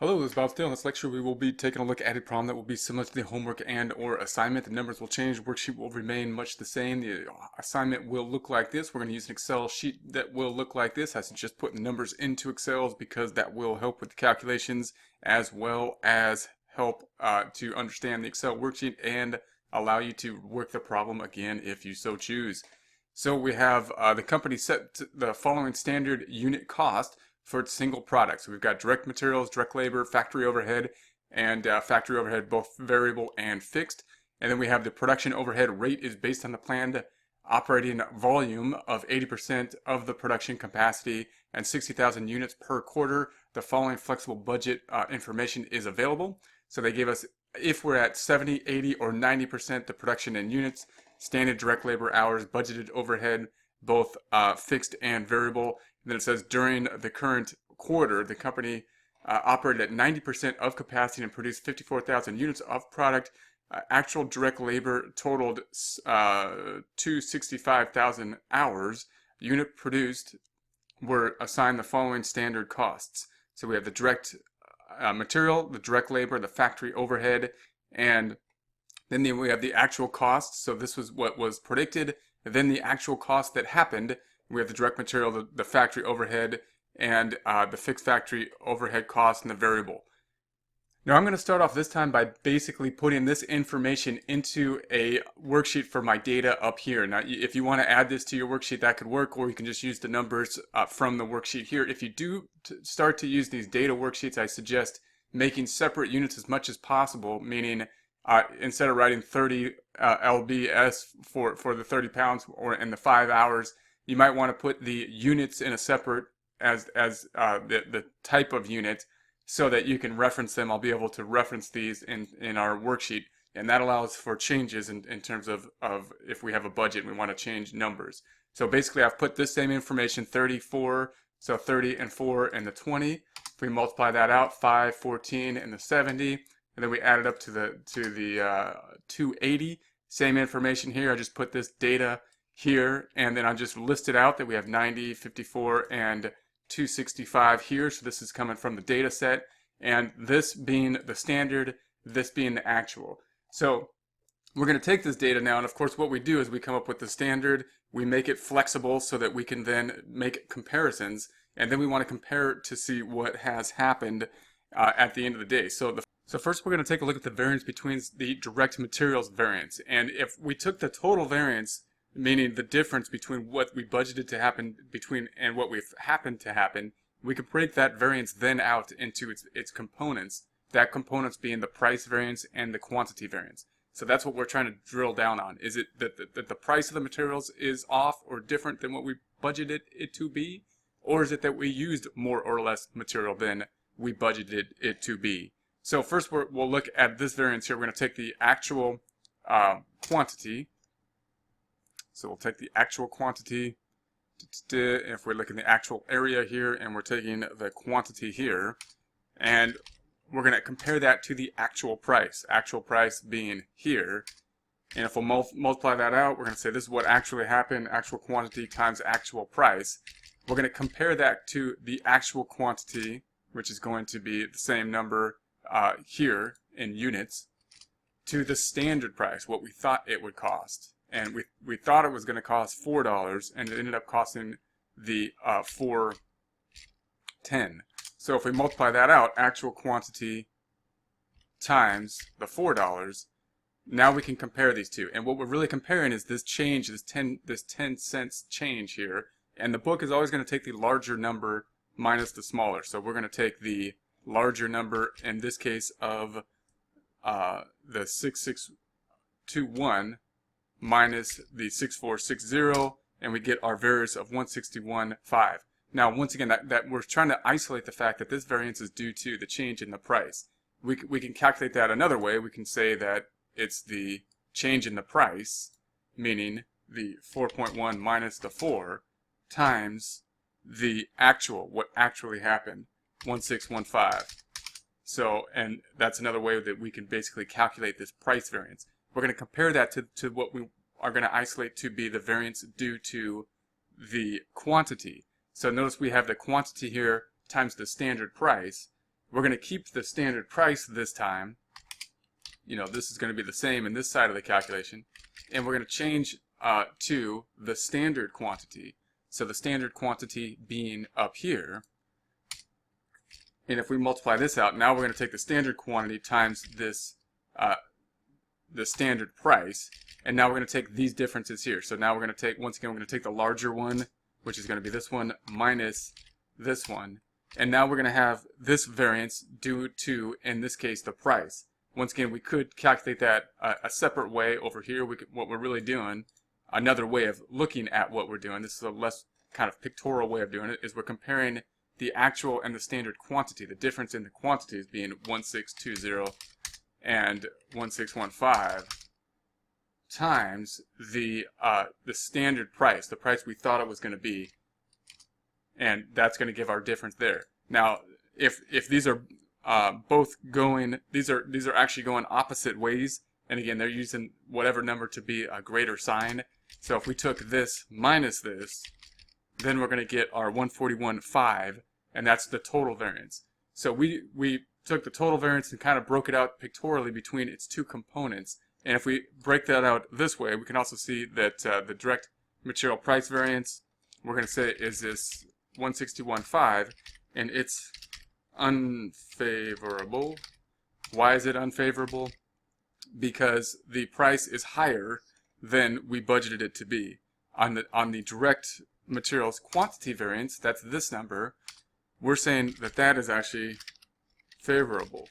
Hello, this is Bob Steele. In this lecture, we will be taking a look at a problem that will be similar to the homework and or assignment. The numbers will change, the worksheet will remain much the same. The assignment will look like this. We're going to use an Excel sheet that will look like this. I suggest putting the numbers into Excel because that will help with the calculations as well as help to understand the Excel worksheet and allow you to work the problem again if you so choose. So we have the company set the following standard unit cost for single products. So we've got direct materials, direct labor, factory overhead, and factory overhead both variable and fixed. And then we have the production overhead rate is based on the planned operating volume of 80% of the production capacity and 60,000 units per quarter. The following flexible budget information is available. So they gave us if we're at 70, 80, or 90% the production in units, standard direct labor hours, budgeted overhead, both fixed and variable. And then it says during the current quarter, the company operated at 90% of capacity and produced 54,000 units of product. Actual direct labor totaled 265,000 hours. Unit produced were assigned the following standard costs. So we have the direct material, the direct labor, the factory overhead, and then we have the actual costs. So this was what was predicted. And then the actual cost that happened. We have the direct material, the factory overhead, and the fixed factory overhead cost and the variable. Now I'm going to start off this time by basically putting this information into a worksheet for my data up here. Now if you want to add this to your worksheet, that could work, or you can just use the numbers from the worksheet here. If you do start to use these data worksheets, I suggest making separate units as much as possible, meaning instead of writing 30 lbs for the 30 pounds or in the 5 hours, you might want to put the units in a separate as the type of unit so that you can reference them. I'll be able to reference these in our worksheet, and that allows for changes in terms of if we have a budget and we want to change numbers. So basically I've put this same information, 34, so 30 and 4 and the 20. If we multiply that out, 5, 14 and the 70, and then we add it up to the 280. Same information here. I just put this data here, and then I just listed out that we have 90, 54, and 265 here. So this is coming from the data set, and this being the standard, this being the actual. So we're going to take this data now, and of course what we do is we come up with the standard, we make it flexible so that we can then make comparisons, and then we want to compare it to see what has happened at the end of the day. So first we're going to take a look at the variance between the direct materials variance, and if we took the total variance, meaning the difference between what we budgeted to happen and what we've happened to happen, we could break that variance then out into its components, that components being the price variance and the quantity variance. So that's what we're trying to drill down on. Is it that the price of the materials is off or different than what we budgeted it to be? Or is it that we used more or less material than we budgeted it to be? So first we'll look at this variance here. We're going to take the actual quantity. So we'll take the actual quantity, if we're looking at the actual area here, and we're taking the quantity here, and we're going to compare that to the actual price being here. And if we'll multiply that out, we're going to say this is what actually happened, actual quantity times actual price. We're going to compare that to the actual quantity, which is going to be the same number here in units, to the standard price, what we thought it would cost. And we thought it was going to cost $4, and it ended up costing the $4.10. So if we multiply that out, actual quantity times the $4, now we can compare these two. And what we're really comparing is this change, this 10 cents change here. And the book is always going to take the larger number minus the smaller. So we're going to take the larger number, in this case of the 6621, minus the 6460, and we get our variance of 161.5. Now, once again, that we're trying to isolate the fact that this variance is due to the change in the price. We can calculate that another way. We can say that it's the change in the price, meaning the 4.1 minus the 4 times the actual, what actually happened, 1615. So, and that's another way that we can basically calculate this price variance. We're going to compare that to what we are going to isolate to be the variance due to the quantity. So notice we have the quantity here times the standard price. We're going to keep the standard price this time. You know, this is going to be the same in this side of the calculation. And we're going to change to the standard quantity. So the standard quantity being up here. And if we multiply this out, now we're going to take the standard quantity times this, the standard price. And now we're going to take these differences here. So now we're going to take, once again, we're going to take the larger one, which is going to be this one, minus this one. And now we're going to have this variance due to, in this case, the price. Once again, we could calculate that a separate way over here. What we're really doing, another way of looking at what we're doing, this is a less kind of pictorial way of doing it, is we're comparing the actual and the standard quantity. The difference in the quantities being 1620 and 1615 times the standard price, the price we thought it was going to be, and that's going to give our difference there. Now, if these are both going, these are actually going opposite ways, and again, they're using whatever number to be a greater sign. So if we took this minus this, then we're going to get our 141.5, and that's the total variance. So we took the total variance and kind of broke it out pictorially between its two components. And if we break that out this way, we can also see that the direct material price variance, we're going to say, is this 161.5, and it's unfavorable. Why is it unfavorable? Because the price is higher than we budgeted it to be. On the direct materials quantity variance, that's this number, we're saying that that is actually favorable.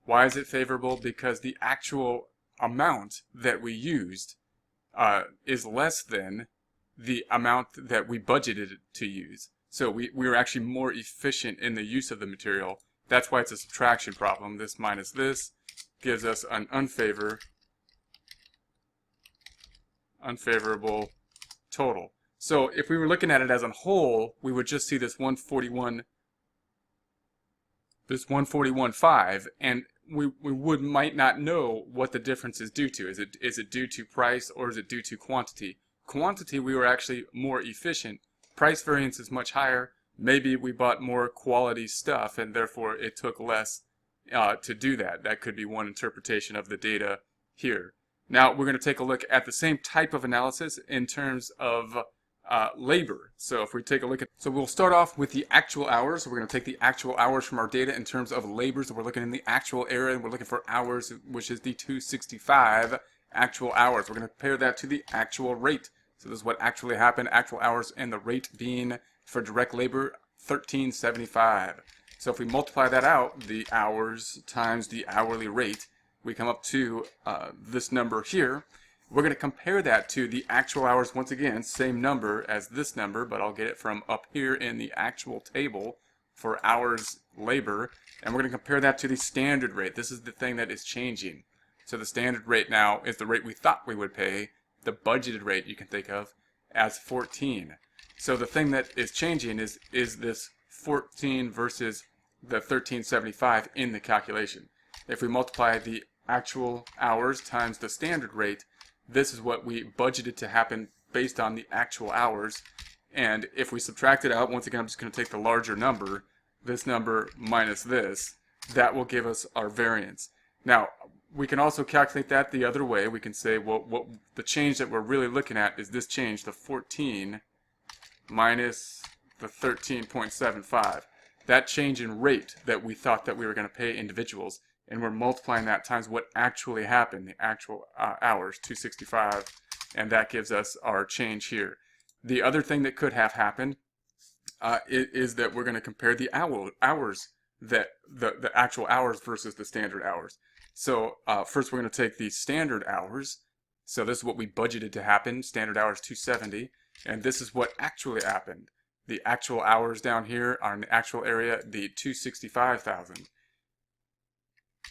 Why is it favorable? Because the actual amount that we used is less than the amount that we budgeted to use. So we were actually more efficient in the use of the material. That's why it's a subtraction problem. This minus this gives us an unfavorable total. So if we were looking at it as a whole, we would just see this 141.5, and we might not know what the difference is due to. Is it due to price, or is it due to quantity? Quantity, we were actually more efficient. Price variance is much higher. Maybe we bought more quality stuff, and therefore it took less to do that. That could be one interpretation of the data here. Now we're going to take a look at the same type of analysis in terms of labor. So if we take a look at, so we'll start off with the actual hours. So we're going to take the actual hours from our data in terms of labor. So we're looking in the actual area, and we're looking for hours, which is the 265 actual hours. We're going to compare that to the actual rate. So this is what actually happened, actual hours, and the rate being for direct labor 1375. So if we multiply that out, the hours times the hourly rate, we come up to this number here. We're going to compare that to the actual hours. Once again, same number as this number, but I'll get it from up here in the actual table for hours labor. And we're going to compare that to the standard rate. This is the thing that is changing. So the standard rate now is the rate we thought we would pay. The budgeted rate you can think of as 14. So the thing that is changing is this 14 versus the 1375 in the calculation. If we multiply the actual hours times the standard rate, this is what we budgeted to happen based on the actual hours. And if we subtract it out, once again, I'm just going to take the larger number, this number minus this, that will give us our variance. Now, we can also calculate that the other way. We can say, well, what the change that we're really looking at is this change, the 14 minus the 13.75. That change in rate that we thought that we were going to pay individuals, and we're multiplying that times what actually happened, the actual hours, 265, and that gives us our change here. The other thing that could have happened is that we're going to compare the hours, that the actual hours versus the standard hours. So first we're going to take the standard hours. So this is what we budgeted to happen, standard hours 270, and this is what actually happened. The actual hours down here are in the actual area, the 265,000.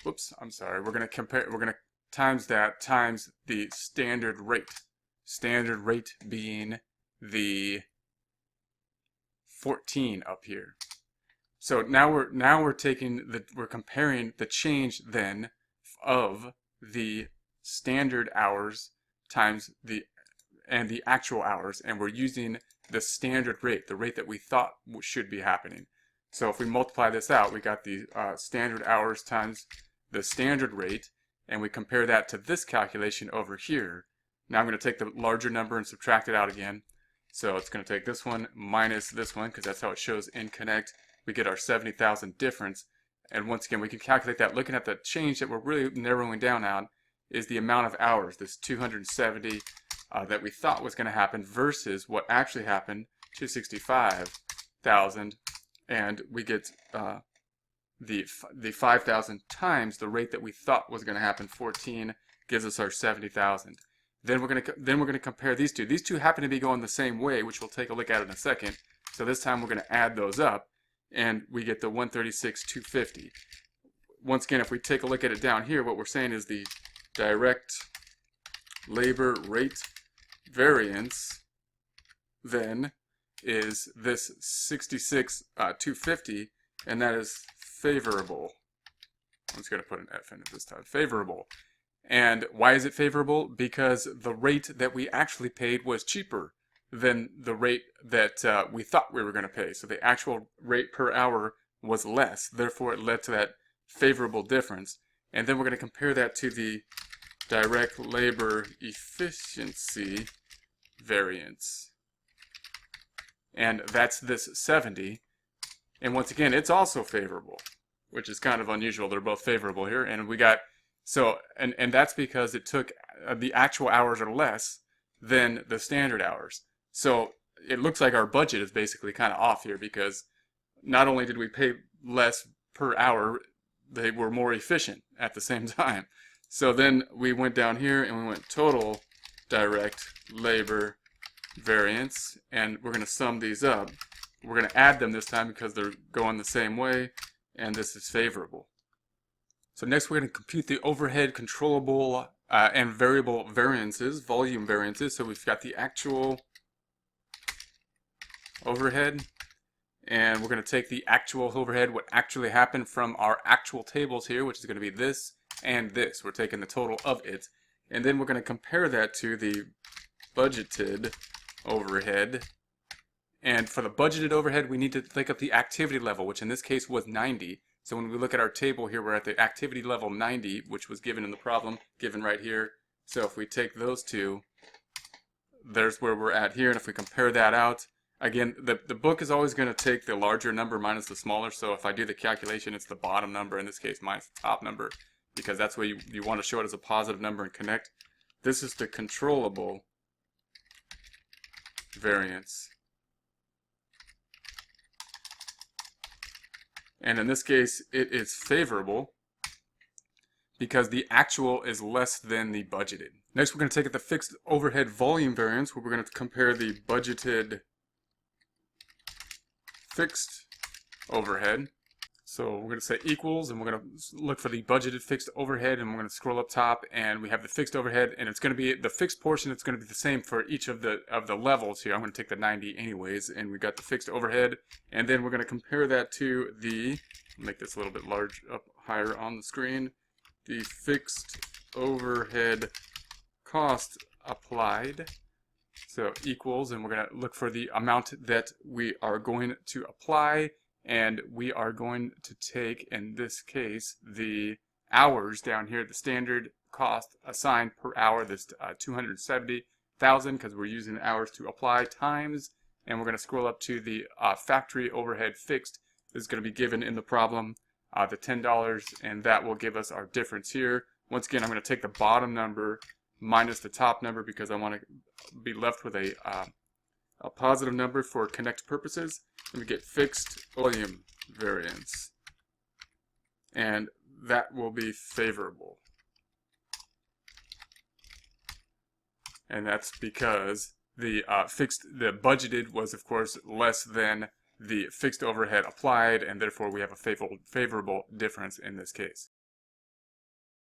Whoops, I'm sorry. We're going to times that times the standard rate. Standard rate being the 14 up here. So now we're comparing the change then of the standard hours times the actual hours, and we're using the standard rate, the rate that we thought should be happening. So if we multiply this out, we got the standard hours times the standard rate, and we compare that to this calculation over here. Now I'm going to take the larger number and subtract it out again. So it's going to take this one minus this one, because that's how it shows in Connect. We get our 70,000 difference. And once again, we can calculate that looking at the change that we're really narrowing down on is the amount of hours, this 270 that we thought was going to happen versus what actually happened, 265,000. And we get the 5,000 times the rate that we thought was going to happen, 14, gives us our 70,000. Then we're going to compare these two. These two happen to be going the same way, which we'll take a look at in a second. So this time we're going to add those up, and we get the 136,250. Once again, if we take a look at it down here, what we're saying is the direct labor rate variance then is this 66,250, and that is favorable. I'm just going to put an F in it this time. Favorable. And why is it favorable? Because the rate that we actually paid was cheaper than the rate that we thought we were going to pay. So the actual rate per hour was less. Therefore, it led to that favorable difference. And then we're going to compare that to the direct labor efficiency variance. And that's this 70. And once again, it's also favorable, which is kind of unusual. They're both favorable here. And we got, so, and that's because it took, the actual hours are less than the standard hours. So it looks like our budget is basically kind of off here, because not only did we pay less per hour, they were more efficient at the same time. So then we went down here and we went total direct labor variance, and we're going to sum these up. We're going to add them this time because they're going the same way, and this is favorable. So next we're going to compute the overhead, controllable, and variable variances, volume variances. So we've got the actual overhead, and we're going to take the actual overhead, what actually happened from our actual tables here, which is going to be this and this. We're taking the total of it, and then we're going to compare that to the budgeted overhead. And for the budgeted overhead, we need to look up the activity level, which in this case was 90. So when we look at our table here, we're at the activity level 90, which was given in the problem, given right here. So if we take those two, there's where we're at here. And if we compare that out, again, the book is always going to take the larger number minus the smaller. So if I do the calculation, it's the bottom number, in this case minus the top number, because that's where you want to show it as a positive number and connect. This is the controllable variance. And in this case, it is favorable because the actual is less than the budgeted. Next, we're going to take the fixed overhead volume variance, where we're going to compare the budgeted fixed overhead. So we're going to say equals, and we're going to look for the budgeted fixed overhead, and we're going to scroll up top, and we have the fixed overhead, and it's going to be the fixed portion. It's going to be the same for each of the levels here. I'm going to take the 90 anyways, and we got the fixed overhead, and then we're going to compare that to the, make this a little bit large up higher on the screen, the fixed overhead cost applied. So equals, and we're going to look for the amount that we are going to apply. And we are going to take, in this case, the hours down here, the standard cost assigned per hour, this 270,000, because we're using the hours to apply, times, and we're going to scroll up to the factory overhead fixed. This is going to be given in the problem, the $10, and that will give us our difference here. Once again, I'm going to take the bottom number minus the top number because I want to be left with a positive number for connect purposes, and we get fixed volume variance, and that will be favorable. And that's because the budgeted was, of course, less than the fixed overhead applied, and therefore we have a favorable difference in this case.